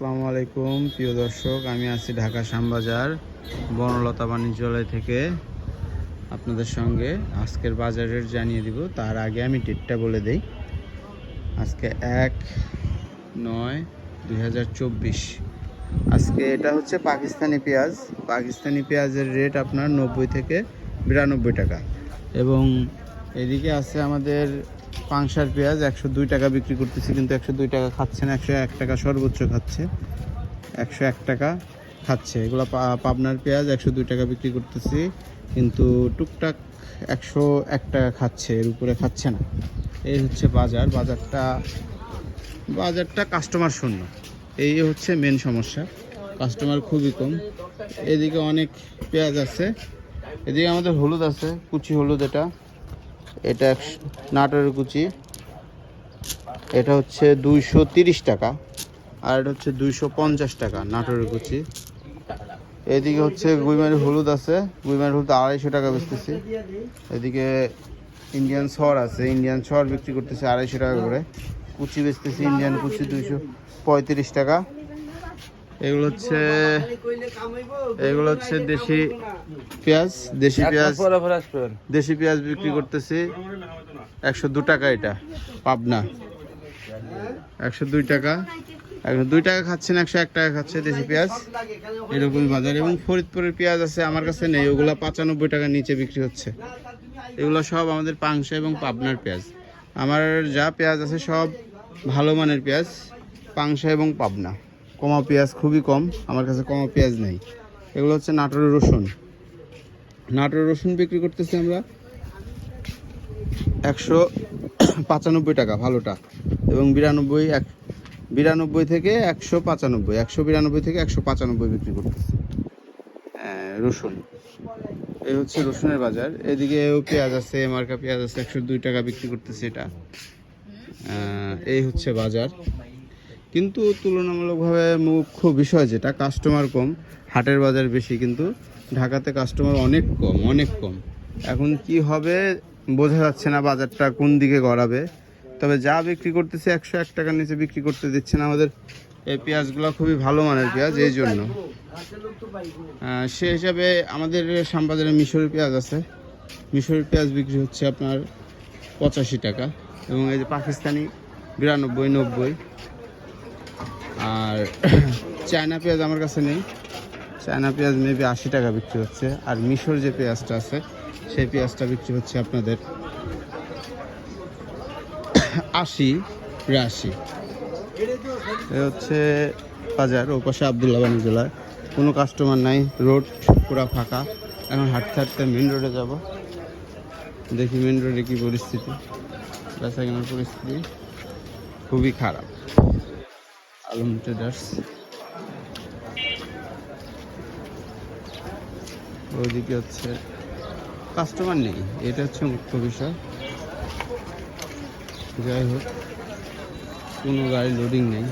আসসালামু আলাইকুম প্রিয় দর্শক, আমি আছি ঢাকা শ্যামবাজার বনলতা বাণিজ্যালয় থেকে আপনাদের সঙ্গে আজকের বাজার রেট জানিয়ে দিব। তার আগে আমি ডেটটা বলে দেই। আজকে 1/9/2024। আজকে এটা হচ্ছে পাকিস্তানি পেঁয়াজ। পাকিস্তানি পেঁয়াজের রেট আপনার 90 থেকে 92 টাকা। এবং এদিকে আছে আমাদের পাংশার পেঁয়াজ 102 টাকা বিক্রি করতেছি, কিন্তু 102 টাকা খাচ্ছে না, 101 টাকা সর্বোচ্চ খাচ্ছে, 101 টাকা খাচ্ছে। এগুলো পাবনার পেঁয়াজ 102 টাকা বিক্রি করতেছি, কিন্তু টুকটাক 101 টাকা খাচ্ছে, এর উপরে খাচ্ছে না। এই হচ্ছে বাজারটা কাস্টমার শূন্য। এই হচ্ছে মেন সমস্যা, কাস্টমার খুবই কম। এদিকে অনেক পেঁয়াজ আছে, এদিকে আমাদের হলুদ আছে, কুচি হলুদ। এটা নাটোরের কুচি, এটা হচ্ছে 230 টাকা, আর এটা হচ্ছে 250 টাকা নাটোরের কুচি। এদিকে হচ্ছে গুইমারি হলুদ আছে, গুইমারি হলুদ 250 টাকা বেচতেছি। এদিকে ইন্ডিয়ান সর আছে, ইন্ডিয়ান সর বিক্রি করতেছে 250 টাকা করে। কুচি বেচতেছি, ইন্ডিয়ান কুচি 235 টাকা। এগুলো হচ্ছে দেশি পেঁয়াজ বিক্রি করতেছি 102 টাকা। এটা পাবনা 102 টাকা, 2 টাকা খাচ্ছে না, 101 টাকা খাচ্ছে দেশি পেঁয়াজ। এরকমই বাজার। এবং ফরিদপুরের পেঁয়াজ আছে, আমার কাছে নেই, ওগুলো 95 টাকার নিচে বিক্রি হচ্ছে। এগুলো সব আমাদের পাংশা এবং পাবনার পেঁয়াজ। আমার যা পেঁয়াজ আছে সব ভালো মানের পেঁয়াজ, পাংশা এবং পাবনা। কমা পেঁয়াজ খুবই কম, আমার কাছে কমা পেঁয়াজ নেই। এগুলো হচ্ছে নাটোরের রসুন বিক্রি করতেছি আমরা 195 টাকা ভালোটা, এবং 92 থেকে 195, 192 থেকে 195 বিক্রি করতেছি রসুন। এই হচ্ছে রসুনের বাজার। এদিকে পেঁয়াজ আছে, মার্কা পেঁয়াজ আছে, 102 টাকা বিক্রি করতেছি এটা। এই হচ্ছে বাজার। কিন্তু তুলনামূলকভাবে মুখ্য বিষয় যেটা, কাস্টমার কম, হাটের বাজার বেশি, কিন্তু ঢাকাতে কাস্টমার অনেক কম। এখন কি হবে বোঝা যাচ্ছে না, বাজারটা কোন দিকে গড়াবে। তবে যা বিক্রি করতেছে 101 টাকার নিচে বিক্রি করতে দিচ্ছে না। আমাদের এই পেঁয়াজগুলো খুবই ভালো মানের পেঁয়াজ, এই জন্য। সে হিসাবে আমাদের শ্যামবাজারে মিশরি পেঁয়াজ আছে, মিশরি পেঁয়াজ বিক্রি হচ্ছে আপনার 85 টাকা। এবং এই যে পাকিস্তানি 92, 90। আর চায়না পেঁয়াজ আমার কাছে নেই, চায়না পেঁয়াজ মেবি 80 টাকা বিক্রি হচ্ছে। আর মিশর যে পেঁয়াজটা আছে সেই পেঁয়াজটা বিক্রি হচ্ছে আপনাদের 80-82। এ হচ্ছে বাজার। ও পাশে আবদুল্লাহ বাণিজ্যালয়, কোনো কাস্টমার নাই, রোড পুরো ফাঁকা। এখন হাঁটতে হাঁটতে মেন রোডে যাব, দেখি মেন রোডে কী পরিস্থিতি। বেচা কেনার পরিস্থিতি খুবই খারাপ। আলম ট্রেডার্স, ওইদিকে হচ্ছে কাস্টমার নেই, এটা হচ্ছে মুখ্য বিষয়। যাই হোক, কোনো গাড়ি লোডিং নেই।